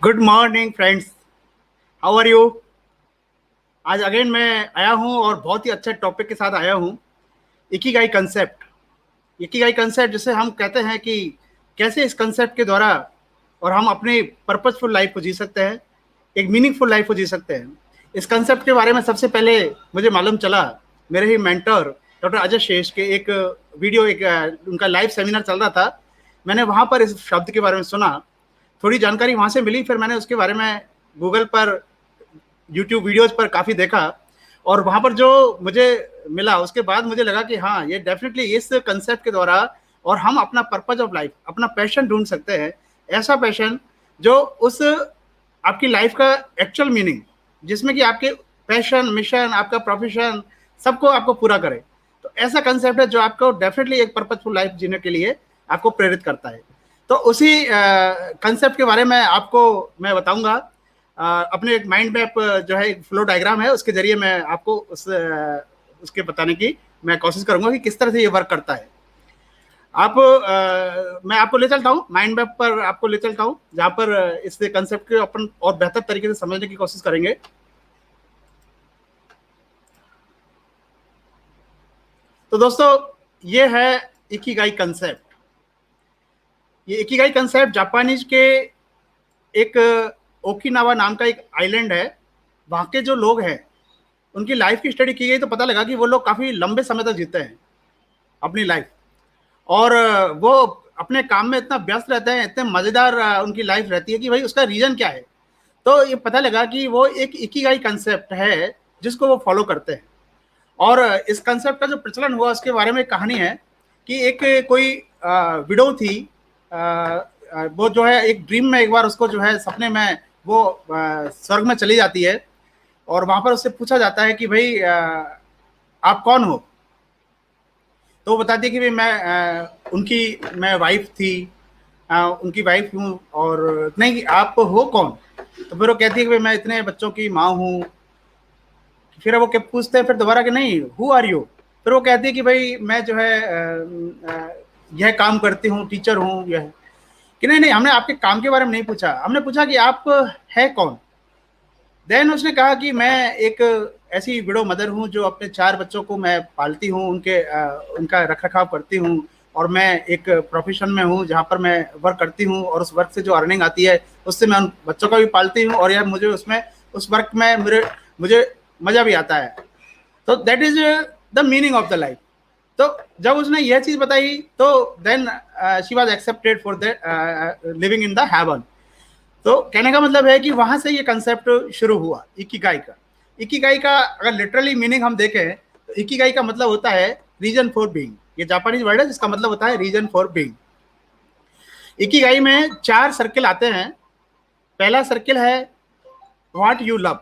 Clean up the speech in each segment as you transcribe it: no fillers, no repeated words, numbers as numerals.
Good morning friends, how are you. आज again मैं आया हूँ और बहुत ही अच्छे टॉपिक के साथ आया हूँ। Ikigai concept. इकिगाई कंसेप्ट जिसे हम कहते हैं कि कैसे इस कंसेप्ट के द्वारा और हम अपनी पर्पसफुल लाइफ को जी सकते हैं, एक मीनिंगफुल लाइफ को जी सकते हैं। इस कंसेप्ट के बारे में सबसे पहले मुझे मालूम चला मेरे ही मेंटर डॉक्टर अजय शेष के एक वीडियो, उनका लाइव सेमिनार चल रहा था। मैंने वहाँ पर इस शब्द के बारे में सुना, थोड़ी जानकारी वहाँ से मिली, फिर मैंने उसके बारे में गूगल पर, यूट्यूब वीडियोज पर काफ़ी देखा और वहाँ पर जो मुझे मिला उसके बाद मुझे लगा कि हाँ, ये डेफिनेटली इस कंसेप्ट के द्वारा और हम अपना पर्पज ऑफ लाइफ, अपना पैशन ढूंढ सकते हैं। ऐसा पैशन जो उस आपकी लाइफ का एक्चुअल मीनिंग, जिसमें कि आपके पैशन, मिशन, आपका प्रोफेशन सबको आपको पूरा करे। तो ऐसा कंसेप्ट है जो आपको डेफिनेटली एक पर्पजफुल लाइफ जीने के लिए आपको प्रेरित करता है। तो उसी कंसेप्ट के बारे में आपको मैं बताऊंगा। अपने एक माइंड मैप जो है, एक फ्लो डायग्राम है, उसके जरिए मैं आपको उसके बताने की मैं कोशिश करूंगा कि किस तरह से ये वर्क करता है। मैं आपको ले चलता हूँ माइंड मैप पर, आपको ले चलता हूँ जहाँ पर इस कंसेप्ट को अपन और बेहतर तरीके से समझने की कोशिश करेंगे। तो दोस्तों, ये है इकिगाई कंसेप्ट। ये इकिगाई कंसेप्ट जापानीज के एक ओकिनावा नाम का एक आइलैंड है, वहाँ के जो लोग हैं उनकी लाइफ की स्टडी की गई तो पता लगा कि वो लोग काफ़ी लंबे समय तक जीते हैं अपनी लाइफ, और वो अपने काम में इतना व्यस्त रहते हैं, इतने मज़ेदार उनकी लाइफ रहती है कि भाई उसका रीज़न क्या है। तो ये पता लगा कि वो एक इकिगाई कंसेप्ट है जिसको वो फॉलो करते हैं। और इस कंसेप्ट का जो प्रचलन हुआ उसके बारे में कहानी है कि एक कोई विडो थी। वो जो है एक ड्रीम में एक बार उसको जो है सपने में वो स्वर्ग में चली जाती है और वहां पर उससे पूछा जाता है कि भाई आप कौन हो। तो वो बताती है कि भाई मैं वाइफ थी, उनकी वाइफ हूँ। और नहीं, आप हो कौन? तो फिर वो कहती है कि भाई मैं इतने बच्चों की माँ हूँ। फिर वो क्या पूछते हैं फिर दोबारा कि नहीं, हु आर यू? फिर वो कहती है कि भाई मैं जो है यह काम करती हूँ, टीचर हूँ। यह कि नहीं नहीं, हमने आपके काम के बारे में नहीं पूछा, हमने पूछा कि आप है कौन। देन उसने कहा कि मैं एक ऐसी विडो मदर हूँ जो अपने 4 बच्चों को मैं पालती हूँ, उनका रख रखाव करती हूँ, और मैं एक प्रोफेशन में हूँ जहाँ पर मैं वर्क करती हूँ और उस वर्क से जो अर्निंग आती है उससे मैं उन बच्चों का भी पालती हूँ, और यह मुझे उसमें उस वर्क में मुझे मज़ा भी आता है। तो that is the meaning of the life. तो जब उसने यह चीज़ बताई तो then she was accepted for the living in the heaven. तो कहने का मतलब है कि वहां से ये कंसेप्ट शुरू हुआ इकिगाई का। इकिगाई का अगर लिटरली मीनिंग हम देखें तो इकिगाई का मतलब होता है रीजन फॉर बीइंग। ये जापानीज वर्ड है जिसका मतलब होता है रीजन फॉर बीइंग। इकिगाई में 4 सर्किल आते हैं। पहला सर्किल है व्हाट यू लव,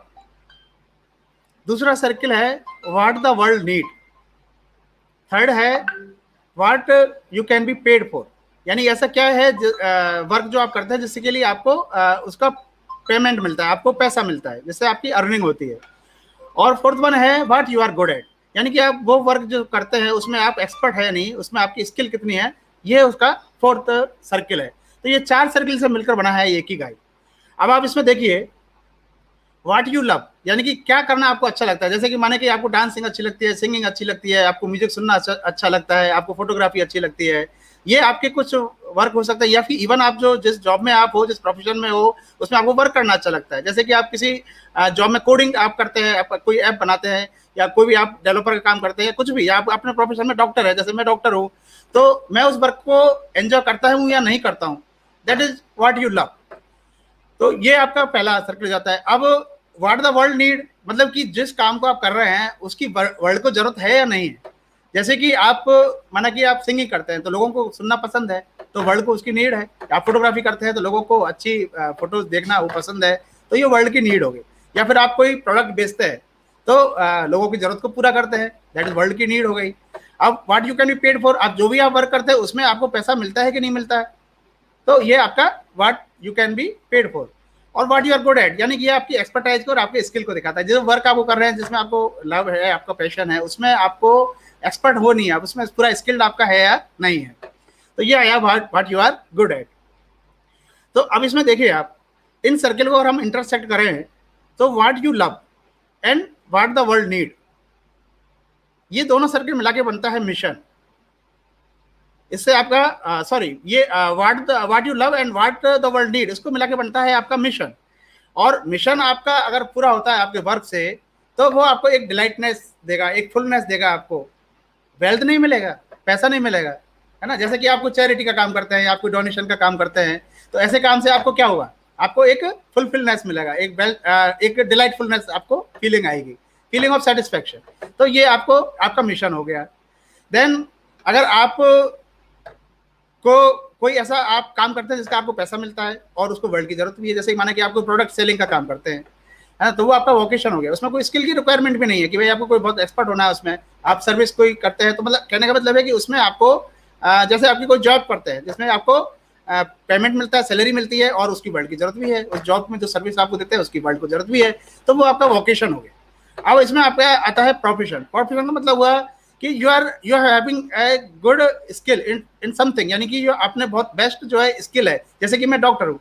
दूसरा सर्किल है what the world need, third है what you can be paid for, यानी ऐसा क्या है वर्क जो आप करते हैं जिसके लिए आपको उसका पेमेंट मिलता है, आपको पैसा मिलता है, जिससे आपकी अर्निंग होती है। और फोर्थ वन है what you are good at, यानी कि आप वो वर्क जो करते हैं उसमें आप एक्सपर्ट है नहीं, उसमें आपकी स्किल कितनी है, ये उसका फोर्थ सर्किल है। तो ये 4 सर्किल से मिलकर बना है एक ही गाइड। अब आप इसमें देखिए व्हाट यू लव, यानी कि क्या करना आपको अच्छा लगता है। जैसे कि माने कि आपको डांसिंग अच्छी लगती है, सिंगिंग अच्छी लगती है, आपको म्यूजिक सुनना अच्छा लगता है, आपको फोटोग्राफी अच्छी लगती है, ये आपके कुछ वर्क हो सकता है। या फिर इवन आप जो जिस जॉब में आप हो, जिस प्रोफेशन में हो, उसमें आपको वर्क करना अच्छा लगता है। जैसे कि आप किसी जॉब में कोडिंग आप करते हैं, आप कोई ऐप बनाते हैं, या कोई भी आप डेवलपर का काम करते हैं, कुछ भी आप अपने प्रोफेशन में डॉक्टर है, जैसे मैं डॉक्टर हूँ, तो मैं उस वर्क को एंजॉय करता हूँ या नहीं करता हूँ, that is what you love. तो ये आपका पहला सर्कल जाता है। अब व्हाट द वर्ल्ड नीड, मतलब कि जिस काम को आप कर रहे हैं उसकी वर्ल्ड को जरूरत है या नहीं है। जैसे कि आप माना कि आप सिंगिंग करते हैं तो लोगों को सुनना पसंद है, तो वर्ल्ड को उसकी नीड है। आप फोटोग्राफी करते हैं तो लोगों को अच्छी फोटोज देखना वो पसंद है, तो ये वर्ल्ड की नीड होगी। या फिर आप कोई प्रोडक्ट बेचते हैं तो लोगों की जरूरत को पूरा करते हैं, दैट इज वर्ल्ड की नीड हो गई। अब what you can be paid for, आप जो भी आप वर्क करते हैं उसमें आपको पैसा मिलता है कि नहीं मिलता है, तो ये आपका what you can be paid for. और what you are good at, यानी कि ये आपकी एक्सपर्टाइज को और आपके स्किल को दिखाता है। जो वर्क आपको कर रहे हैं, जिसमें आपको लव है, आपका पैशन है, उसमें आपको एक्सपर्ट हो नहीं, आप उसमें पूरा स्किल्ड आपका है या नहीं है। तो ये आया what you are good at. तो अब इसमें देखिए आप इन सर्किल को अगर हम इंटरसेक्ट करें तो what you love and what the world need, ये दोनों सर्किल मिला के बनता है मिशन। इससे आपका सॉरी ये what you love and what the world need, इसको मिला के बनता है आपका मिशन। और मिशन आपका अगर पूरा होता है आपके वर्क से तो वो आपको एक डिलाइटनेस देगा, एक फुलनेस देगा। आपको वेल्थ नहीं मिलेगा, पैसा नहीं मिलेगा, है ना। जैसे कि आपको चैरिटी का काम करते हैं, आपको डोनेशन का काम करते हैं, तो ऐसे काम से आपको क्या होगा, आपको एक फुलफिलनेस मिलेगा, एक डिलाइटफुलनेस आपको फीलिंग आएगी, फीलिंग ऑफ सेटिस्फैक्शन। तो ये आपको आपका मिशन हो गया। देन अगर आप को कोई ऐसा आप काम करते हैं जिसका आपको पैसा मिलता है और उसको वर्ल्ड की जरूरत भी है, जैसे माना कि आपको प्रोडक्ट सेलिंग का काम करते हैं, है ना, तो वो आपका वोकेशन हो गया। उसमें कोई स्किल की रिक्वायरमेंट भी नहीं है कि भाई आपको कोई बहुत एक्सपर्ट होना है उसमें। आप सर्विस कोई करते हैं तो मतलब कहने का मतलब है कि उसमें आपको जैसे आपकी कोई जॉब करते हैं जिसमें आपको पेमेंट मिलता है, सैलरी मिलती है और उसकी वर्ल्ड की जरूरत भी है, उस जॉब में जो सर्विस आपको देते हैं उसकी वर्ल्ड को जरूरत भी है, तो वो आपका वोकेशन हो गया। अब इसमें आपका आता है प्रोफेशन। प्रोफेशन का मतलब हुआ कि you are having a good skill in something, यानी कि जो आपने बहुत बेस्ट जो है स्किल है। जैसे कि मैं डॉक्टर हूँ,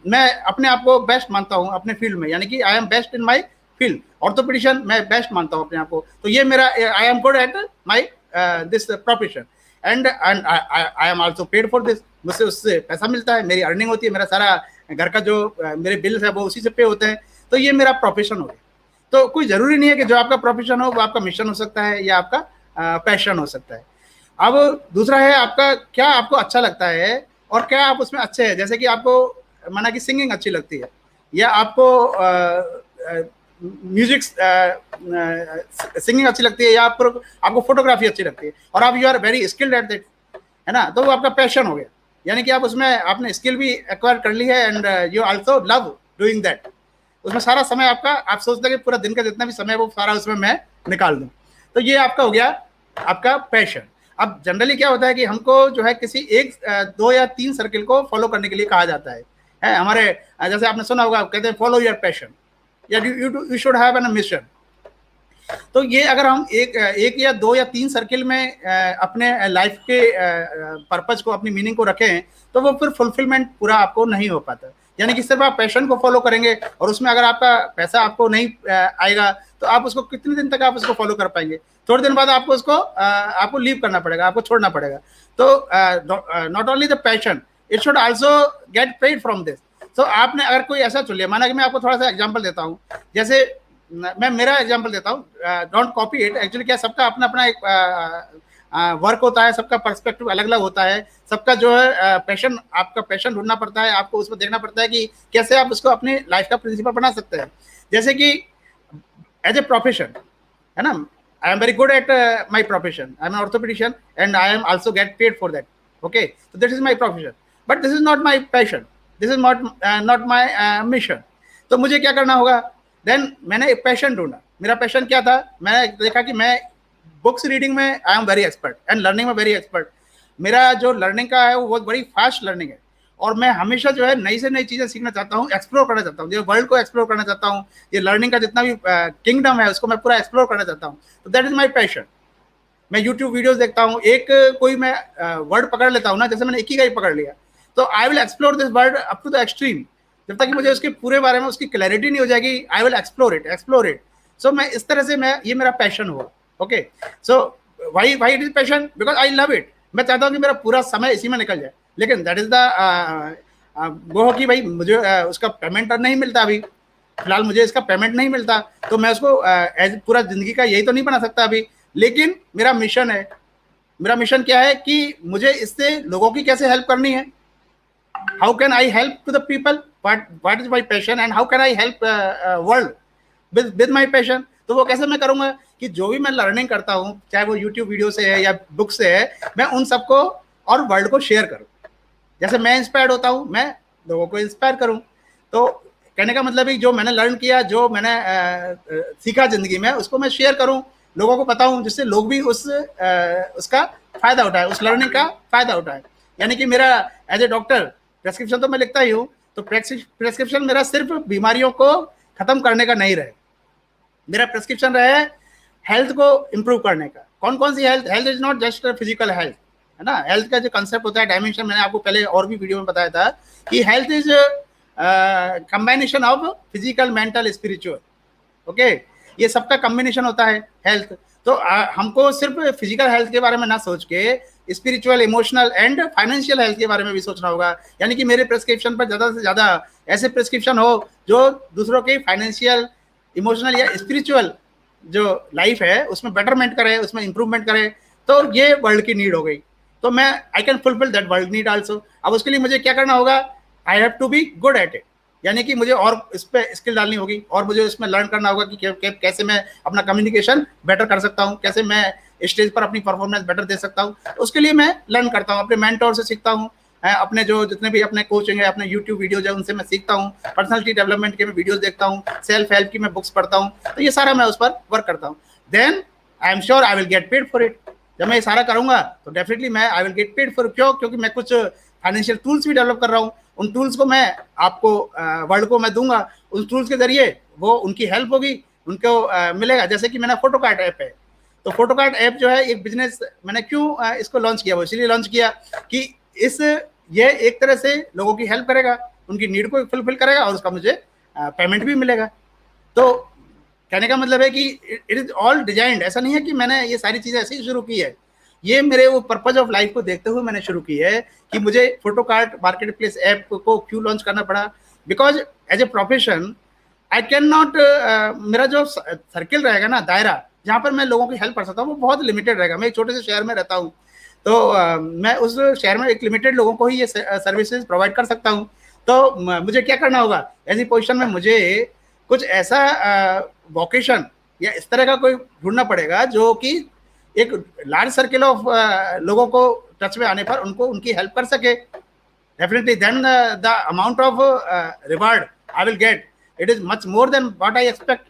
मैं अपने आप को बेस्ट मानता हूँ अपने फील्ड में, यानी कि I am best in my field. Orthopedician मैं बेस्ट मानता हूँ अपने आप को, तो ये मेरा I am good at my this profession and I am also paid for this. मुझसे उससे पैसा मिलता है, मेरी अर्निंग होती है, मेरा सारा घर का जो मेरे बिल्स है वो उसी से पे होते हैं, तो ये मेरा प्रोफेशन हो गया। तो कोई जरूरी नहीं है कि जो आपका प्रोफेशन हो वो आपका मिशन हो सकता है या आपका पैशन हो सकता है। अब दूसरा है आपका क्या आपको अच्छा लगता है और क्या आप उसमें अच्छे हैं। जैसे कि आपको माना कि सिंगिंग अच्छी लगती है या आपको म्यूजिक सिंगिंग अच्छी लगती है या आपको फोटोग्राफी अच्छी लगती है और आप you are very skilled at that, है ना, तो वो आपका पैशन हो गया। यानी कि आप उसमें आपने स्किल भी एक्वायर कर ली है and you also love doing that. उसमें सारा समय आपका आप सोचते हैं कि पूरा दिन का जितना भी समय वो सारा उसमें मैं निकाल दूं, तो ये आपका हो गया आपका पैशन। अब जनरली क्या होता है कि हमको जो है किसी एक दो या तीन सर्किल को फॉलो करने के लिए कहा जाता है हमारे जैसे आपने सुना होगा कहते हैं फॉलो योर पैशन या you should have an mission. तो ये अगर हम एक या दो या तीन सर्किल में अपने लाइफ के पर्पज को, अपनी मीनिंग को रखें तो वो फिर फुलफिलमेंट पूरा आपको नहीं हो पाता। यानी कि सिर्फ आप पैशन को फॉलो करेंगे और उसमें अगर आपका पैसा आपको नहीं आएगा तो आप उसको कितने दिन तक आप उसको फॉलो कर पाएंगे। थोड़े दिन बाद आपको उसको आपको लीव करना पड़ेगा, आपको छोड़ना पड़ेगा। तो not only the passion, it should also get paid from this. तो आपने अगर कोई ऐसा चुन लिया, माना कि मैं आपको थोड़ा सा एग्जांपल देता हूँ, जैसे मैं मेरा एग्जांपल देता हूँ, डोंट कॉपी इट। एक्चुअली क्या सबका अपना अपना एक वर्क होता है, सबका पर्सपेक्टिव अलग अलग होता है, सबका जो है पैशन, आपका पैशन ढूंढना पड़ता है, आपको उसमें देखना पड़ता है कि कैसे आप उसको अपनी लाइफ का प्रिंसिपल बना सकते हैं। जैसे कि एज ए प्रोफेशन, है ना, I am very good at my profession, I am an orthopaedician and I am also get paid for that, okay, तो this is my profession but this is not my passion, this is not my mission. तो मुझे क्या करना होगा, then मैंने एक passion ढूंढा। मेरा पैशन क्या था, मैंने देखा कि मैं बुक्स रीडिंग में आई am very expert and learning में वेरी एक्सपर्ट। मेरा जो लर्निंग का है वो बहुत बड़ी फास्ट लर्निंग है और मैं हमेशा जो है नई से नई चीज़ें सीखना चाहता हूँ, एक्सप्लोर करना चाहता हूँ, ये वर्ल्ड को एक्सप्लोर करना चाहता हूँ, ये लर्निंग का जितना भी किंगडम है उसको मैं पूरा एक्सप्लोर करना चाहता हूँ। तो दैट इज माई पैशन। मैं यूट्यूब वीडियोज देखता हूँ, एक कोई मैं वर्ड पकड़ लेता हूँ ना, जैसे मैंने इकिगाई पकड़ लिया तो I will explore this word up to the extreme. जब तक कि मुझे उसके पूरे बारे में उसकी क्लैरिटी नहीं हो जाएगी, आई विल एक्सप्लोर इट। सो मैं इस तरह से ये मेरा पैशन हुआ। Okay, so why it is passion, because I love it. मैं चाहता हूँ कि मेरा पूरा समय इसी में निकल जाए, लेकिन दैट इज द वो हो कि भाई मुझे उसका पेमेंट नहीं मिलता, अभी फिलहाल मुझे इसका पेमेंट नहीं मिलता, तो मैं उसको एज पूरा जिंदगी का यही तो नहीं बना सकता अभी। लेकिन मेरा मिशन है, मेरा मिशन क्या है कि मुझे इससे लोगों की कैसे हेल्प करनी है, how can I help to the people, what is my passion and how can I help world with my passion. तो वो कैसे मैं करूंगा कि जो भी मैं लर्निंग करता हूँ, चाहे वो यूट्यूब वीडियो से है या बुक से है, मैं उन सबको और वर्ल्ड को शेयर करूँ। जैसे मैं इंस्पायर्ड होता हूँ, मैं लोगों को इंस्पायर करूँ। तो कहने का मतलब है जो मैंने लर्न किया, जो मैंने सीखा जिंदगी में, उसको मैं शेयर करूँ, लोगों को बताऊँ, जिससे लोग भी उसका फायदा उठाए, उस लर्निंग का फायदा उठाए। यानी कि मेरा एज ए डॉक्टर प्रेस्क्रिप्शन तो मैं लिखता ही हूँ, तो प्रेस्क्रिप्शन मेरा सिर्फ बीमारियों को खत्म करने का नहीं रहे, मेरा प्रेस्क्रिप्शन रहे हेल्थ को इम्प्रूव करने का। कौन कौन सी health, health is not just physical health, है ना। हेल्थ का जो कंसेप्ट होता है, डायमेंशन, मैंने आपको पहले और भी वीडियो में बताया था कि health is कंबाइनेशन of physical, mental, spiritual. Okay, ये सबका कॉम्बिनेशन होता है हेल्थ। तो हमको सिर्फ फिजिकल हेल्थ के बारे में ना सोच के spiritual, emotional and financial health के बारे में भी सोचना होगा। यानी कि मेरे प्रिस्क्रिप्शन पर ज़्यादा से ज़्यादा ऐसे प्रिस्क्रिप्शन हो जो दूसरों की फाइनेंशियल, इमोशनल या स्पिरिचुअल जो लाइफ है उसमें बेटरमेंट करे, उसमें इंप्रूवमेंट करे। तो ये वर्ल्ड की नीड हो गई। तो मैं I can fulfil that world need also. अब उसके लिए मुझे क्या करना होगा? I have to be good at it. यानी कि मुझे और इस पर स्किल डालनी होगी और मुझे उसमें लर्न करना होगा कि कैसे मैं अपना कम्युनिकेशन बेटर कर सकता हूँ, कैसे मैं स्टेज पर अपनी परफॉर्मेंस बेटर दे सकता हूँ। तो उसके लिए मैं लर्न करता हूँ, अपने मेंटोर से सीखता हूँ, अपने जो जितने भी अपने कोचिंग है, अपने यूट्यूब वीडियोज है, उनसे मैं सीखता हूँ। पर्सनैलिटी डेवलपमेंट के मैं वीडियोज देखता हूँ, सेल्फ हेल्प की मैं बुक्स पढ़ता हूँ। तो ये सारा मैं उस पर वर्क करता हूँ। Then I am sure I will get paid for it. जब मैं ये सारा करूंगा तो डेफिनेटली मैं I will get paid for. क्यों? क्योंकि मैं कुछ फाइनेंशियल टूल्स भी डेवलप कर रहा हूँ। उन टूल्स को मैं आपको वर्ल्ड को मैं दूंगा। उन टूल्स के जरिए वो उनकी हेल्प होगी, उनको मिलेगा। जैसे कि मेरा फोटोकार्ड ऐप है, तो फोटोकार्ड ऐप जो है एक बिजनेस, मैंने क्यों इसको लॉन्च किया, वो इसलिए लॉन्च किया कि ये एक तरह से लोगों की हेल्प करेगा, उनकी नीड को फुलफिल करेगा और उसका मुझे पेमेंट भी मिलेगा। तो कहने का मतलब है कि इट इज ऑल डिजाइंड। ऐसा नहीं है कि मैंने ये सारी चीजें ऐसे ही शुरू की है, ये मेरे वो पर्पज ऑफ लाइफ को देखते हुए मैंने शुरू की है कि मुझे फोटोकार्ड मार्केट प्लेस ऐप को क्यों लॉन्च करना पड़ा। Because as a profession I can not, मेरा जो सर्किल रहेगा ना, दायरा जहाँ पर मैं लोगों की हेल्प कर सकता हूँ वो बहुत लिमिटेड रहेगा। मैं एक छोटे से शहर में रहता हूँ, तो मैं उस शहर में एक लिमिटेड लोगों को ही ये सर्विसेज प्रोवाइड कर सकता हूँ। तो मुझे क्या करना होगा? ऐसी पोजीशन में मुझे कुछ ऐसा वोकेशन या इस तरह का कोई ढूंढना पड़ेगा जो कि एक लार्ज सर्किल ऑफ लोगों को टच में आने पर उनको उनकी हेल्प कर सके। Definitely then the amount of reward I will get, it is much more than what I expect.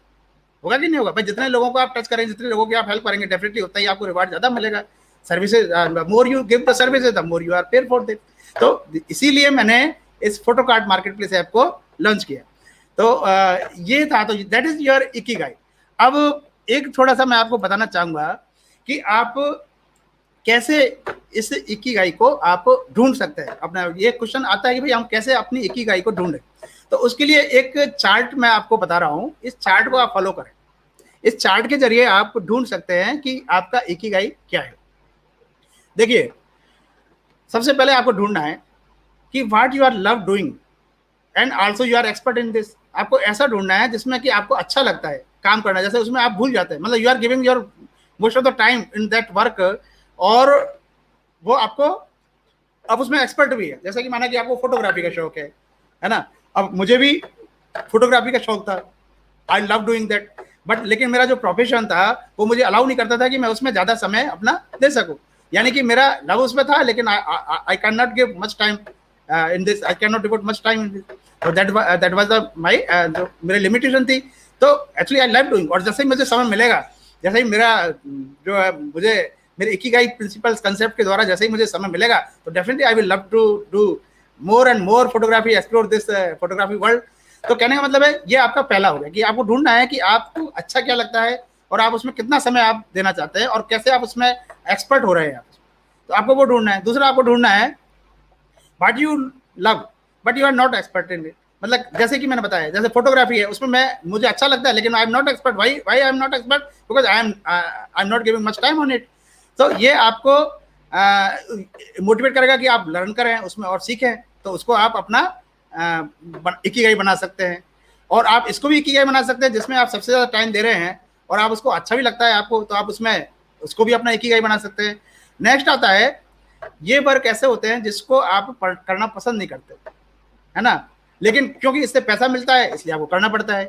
होगा कि नहीं होगा भाई? जितने लोगों को आप टच करेंगे, जितने लोगों की आप हेल्प करेंगे, डेफिनेटली उतना ही आपको रिवार्ड ज्यादा मिलेगा। Services, more you give the services the more you are paid for that. तो इसीलिए मैंने इस फोटोकार्ड मार्केट प्लेस ऐप को लॉन्च किया। तो ये था, तो दैट इज योर इकिगाई। अब एक थोड़ा सा मैं आपको बताना चाहूंगा कि आप कैसे इस इकिगाई को आप ढूंढ सकते हैं। अपना ये क्वेश्चन आता है कि भाई हम कैसे अपनी इकिगाई को ढूंढें। तो उसके लिए एक चार्ट मैं आपको बता रहा हूं, इस चार्ट को आप फॉलो करें। इस चार्ट के जरिए आप ढूंढ सकते हैं कि आपका इकिगाई क्या है। देखिए, सबसे पहले आपको ढूंढना है कि what you are love doing and also you are expert in this. आपको ऐसा ढूंढना है जिसमें कि आपको अच्छा लगता है काम करना, जैसे उसमें आप भूल जाते हैं, मतलब you are giving your most of the time in that work, और वो आपको, अब उसमें एक्सपर्ट भी है। जैसे कि माना कि आपको फोटोग्राफी का शौक है ना। अब मुझे भी फोटोग्राफी का शौक था, I love doing that, but लेकिन मेरा जो प्रोफेशन था वो मुझे अलाउ नहीं करता था कि मैं उसमें ज्यादा समय अपना दे सकूं। यानी कि मेरा लव उसमें था, लेकिन आई can not give much time in this, I can not devote much time in this. तो दैट वाज द माय, जो मेरी लिमिटेशन थी। तो एक्चुअली आई लव डूइंग, और जैसे ही मुझे समय मिलेगा, जैसे ही मेरा जो है, मुझे मेरे इकिगाई प्रिंसिपल्स कंसेप्ट के द्वारा जैसे ही मुझे समय मिलेगा, तो definitely I will love to do more and more photography, explore this photography world. तो कहने का मतलब है, ये आपका पहला हो गया कि आपको ढूंढना है कि आपको अच्छा क्या लगता है और आप उसमें कितना समय आप देना चाहते हैं और कैसे आप उसमें एक्सपर्ट हो रहे हैं। तो आपको वो ढूंढना है। दूसरा आपको ढूंढना है what you love but you are not expert in it. मतलब जैसे कि मैंने बताया, जैसे फोटोग्राफी है, उसमें मैं, मुझे अच्छा लगता है लेकिन I am not expert. Why I am not expert? Because I am not giving much time on it. तो ये आपको मोटिवेट करेगा कि आप लर्न करें उसमें और सीखें। तो उसको आप अपना इकिगाई बना सकते हैं। और आप इसको भी इकिगाई बना सकते हैं जिसमें आप सबसे ज़्यादा टाइम दे रहे हैं और आप उसको अच्छा भी लगता है आपको, तो आप उसमें उसको भी अपना इकिगाई बना सकते हैं। नेक्स्ट आता है, ये वर्क ऐसे होते हैं जिसको आप करना पसंद नहीं करते, है ना, लेकिन क्योंकि इससे पैसा मिलता है इसलिए आपको करना पड़ता है।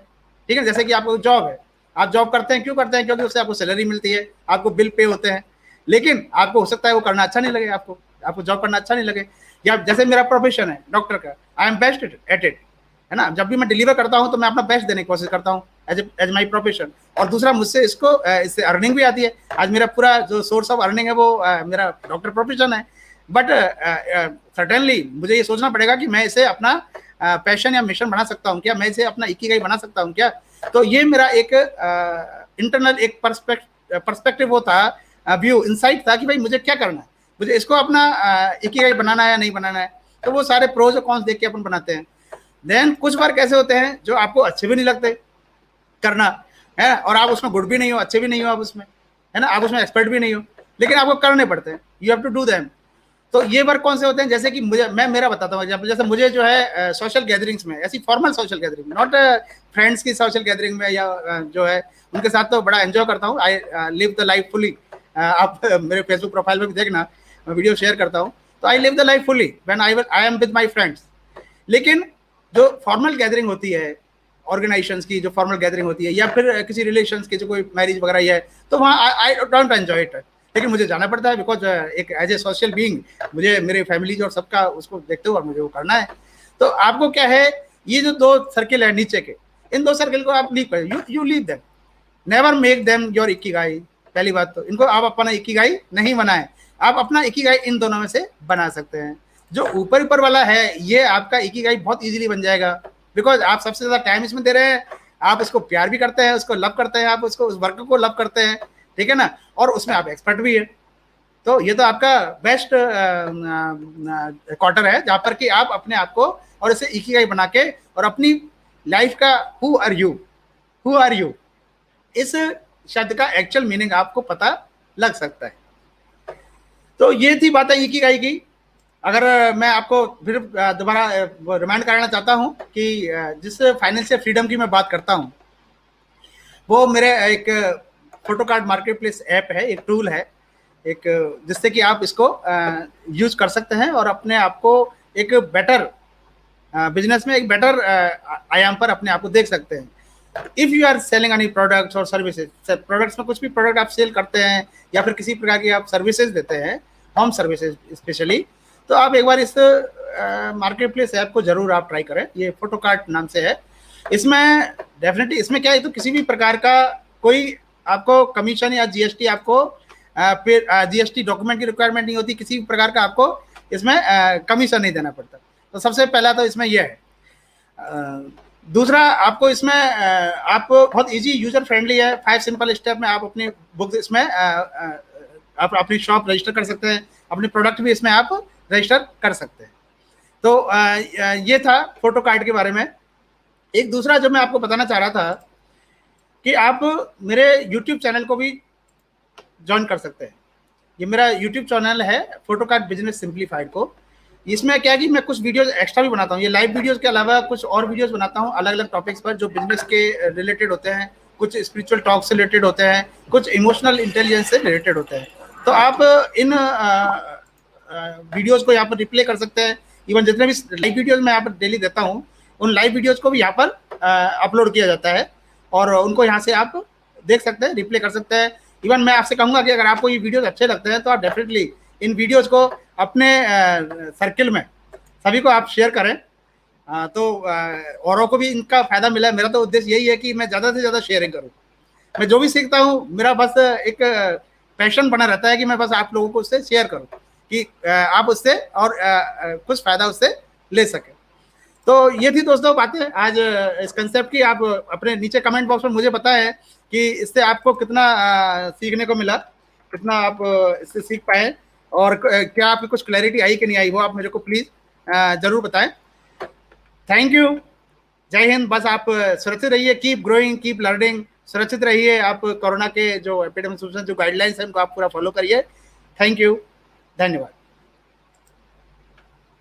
ठीक है, जैसे कि आपको जॉब है, आप जॉब करते हैं, क्यों करते हैं? क्योंकि उससे आपको सैलरी मिलती है, आपको बिल पे होते हैं। लेकिन आपको हो सकता है वो करना अच्छा नहीं लगे, आपको जॉब करना अच्छा नहीं लगे। या जैसे मेरा प्रोफेशन है डॉक्टर का, आई एम बेस्ट एट इट, है ना। जब भी मैं डिलीवर करता हूँ तो मैं अपना बेस्ट देने की कोशिश करता हूँ एज माई प्रोफेशन। और दूसरा, मुझसे इससे अर्निंग भी आती है। आज मेरा पूरा जो सोर्स ऑफ अर्निंग है वो मेरा डॉक्टर प्रोफेशन है। बट सर्टेनली मुझे ये सोचना पड़ेगा कि मैं इसे अपना पैशन या मिशन बना सकता हूँ क्या, मैं इसे अपना इकिगाई बना सकता हूँ क्या। तो ये मेरा एक इंटरनल एक पर्सपेक्टिव होता, व्यू, इंसाइट था कि भाई मुझे क्या करना है, मुझे इसको अपना इकिगाई बनाना है या नहीं बनाना है। तो वो सारे प्रोज और कॉन्स देख के अपन बनाते हैं। देन कुछ वर्क ऐसे होते हैं जो आपको अच्छे भी नहीं लगते करना, है, और आप उसमें गुड भी नहीं हो, अच्छे भी नहीं हो आप उसमें, है ना, आप उसमें एक्सपर्ट भी नहीं हो, लेकिन आपको करने पड़ते हैं, you have to do them. तो ये वर्क कौन से होते हैं, जैसे कि मुझे, मैं मेरा बताता हूँ, जैसे मुझे जो है सोशल गैदरिंग्स में, ऐसी फॉर्मल सोशल गैदरिंग में, नॉट फ्रेंड्स की सोशल गैदरिंग में, या जो है उनके साथ तो बड़ा एंजॉय करता हूँ, I live the life fully. आप मेरे फेसबुक प्रोफाइल में भी देखना, मैं वीडियो शेयर करता हूँ, तो I live the life fully when I am with my friends. लेकिन जो फॉर्मल गैदरिंग होती है ऑर्गेनाइजेशंस की, जो फॉर्मल गैदरिंग होती है, या फिर किसी रिलेशंस की जो कोई मैरिज वगैरह ही है, तो वहाँ आई डोंट एंजॉय इट, लेकिन मुझे जाना पड़ता है, बिकॉज एक एज ए सोशल बीइंग मुझे मेरे फैमिली और सबका उसको देखते हुए मुझे वो करना है। तो आपको क्या है, ये जो दो सर्किल है नीचे के, इन दो सर्किल को आप लीव करें, you leave them, never make them your Ikigai. पहली बात तो इनको आप अपना इकिगाई नहीं बनाएं, आप अपना इकिगाई इन दोनों में से बना सकते हैं। जो ऊपर ऊपर वाला है ये आपका इकिगाई बहुत इजीली बन जाएगा, बिकॉज आप सबसे ज्यादा टाइम इसमें दे रहे हैं, आप उसको प्यार भी करते हैं, उसको लव करते हैं, आप उसको उस वर्क को लव करते हैं, ठीक है ना, और उसमें आप एक्सपर्ट भी है। तो ये तो आपका बेस्ट क्वार्टर है जहां पर कि आप अपने आप को और इसे इकिगाई बना के और अपनी लाइफ का हु आर यू इस शब्द का एक्चुअल मीनिंग आपको पता लग सकता है। तो ये थी बात है इकिगाई की। अगर मैं आपको फिर दोबारा रिमाइंड कराना चाहता हूं कि जिस फाइनेंशियल फ्रीडम की मैं बात करता हूं, वो मेरे एक photo card market place app है, एक टूल है, एक जिससे कि आप इसको यूज कर सकते हैं और अपने आप को एक बेटर बिजनेस में, एक बेटर आयाम पर अपने आप को देख सकते हैं। If you are selling any products और सर्विसेज, प्रोडक्ट्स में कुछ भी प्रोडक्ट आप सेल करते हैं या फिर किसी प्रकार की आप सर्विसेज देते हैं, होम सर्विसेज स्पेशली, तो आप एक बार इस मार्केट प्लेस ऐप को जरूर आप ट्राई करें। ये फोटो कार्ड नाम से है। इसमें डेफिनेटली, इसमें क्या है, तो किसी भी प्रकार का कोई आपको कमीशन या जीएसटी आपको फिर जीएसटी डॉक्यूमेंट की रिक्वायरमेंट नहीं होती, किसी भी प्रकार का आपको इसमें कमीशन नहीं देना पड़ता। तो सबसे पहला तो इसमें यह है। दूसरा, आपको इसमें आप बहुत इजी, यूजर फ्रेंडली है, 5 सिंपल स्टेप में आप अपनी बुक इसमें आप अपनी शॉप रजिस्टर कर सकते हैं, अपने प्रोडक्ट भी इसमें आप रजिस्टर कर सकते हैं। तो ये था फोटो कार्ड के बारे में। एक दूसरा जो मैं आपको बताना चाह रहा था कि आप मेरे यूट्यूब चैनल को भी ज्वाइन कर सकते हैं। ये मेरा यूट्यूब चैनल है फोटो कार्ड बिजनेस सिंप्लीफाइड को। इसमें क्या है कि मैं कुछ वीडियोस एक्स्ट्रा भी बनाता हूँ, ये लाइव वीडियोस के अलावा कुछ और वीडियोस बनाता हूँ अलग अलग टॉपिक्स पर जो बिजनेस के रिलेटेड होते हैं, कुछ स्पिरिचुअल टॉक से रिलेटेड होते हैं, कुछ इमोशनल इंटेलिजेंस से रिलेटेड होते हैं। तो आप इन वीडियोस को यहाँ पर रिप्ले कर सकते हैं। इवन जितने भी लाइव वीडियोस मैं यहाँ पर डेली देता हूँ, उन लाइव वीडियोस को भी यहाँ पर अपलोड किया जाता है और उनको यहाँ से आप देख सकते हैं, रिप्ले कर सकते हैं। इवन मैं आपसे कहूँगा कि अगर आपको ये वीडियोस अच्छे लगते हैं तो आप डेफिनेटली इन वीडियोस को अपने सर्किल में सभी को आप शेयर करें, तो औरों को भी इनका फायदा मिला। मेरा तो उद्देश्य यही है कि मैं ज़्यादा से ज़्यादा शेयरिंग करूँ। मैं जो भी सीखता हूँ, मेरा बस एक पैशन बना रहता है कि मैं बस आप लोगों को उससे शेयर करूँ कि आप उससे और कुछ फ़ायदा उससे ले सकें। तो ये थी दोस्तों बातें आज इस कंसेप्ट की। आप अपने नीचे कमेंट बॉक्स में मुझे बताएं कि इससे आपको कितना सीखने को मिला, कितना आप इससे सीख पाए, और क्या आपकी कुछ क्लैरिटी आई कि नहीं आई, वो आप मेरे को प्लीज़ ज़रूर बताएं। थैंक यू, जय हिंद। बस आप सुरक्षित रहिए, कीप ग्रोइंग, कीप लर्निंग, सुरक्षित रहिए। आप कोरोना के जो एपिडेमिक जो गाइडलाइंस हैं उनको आप पूरा फॉलो करिए। थैंक यू, धन्यवाद।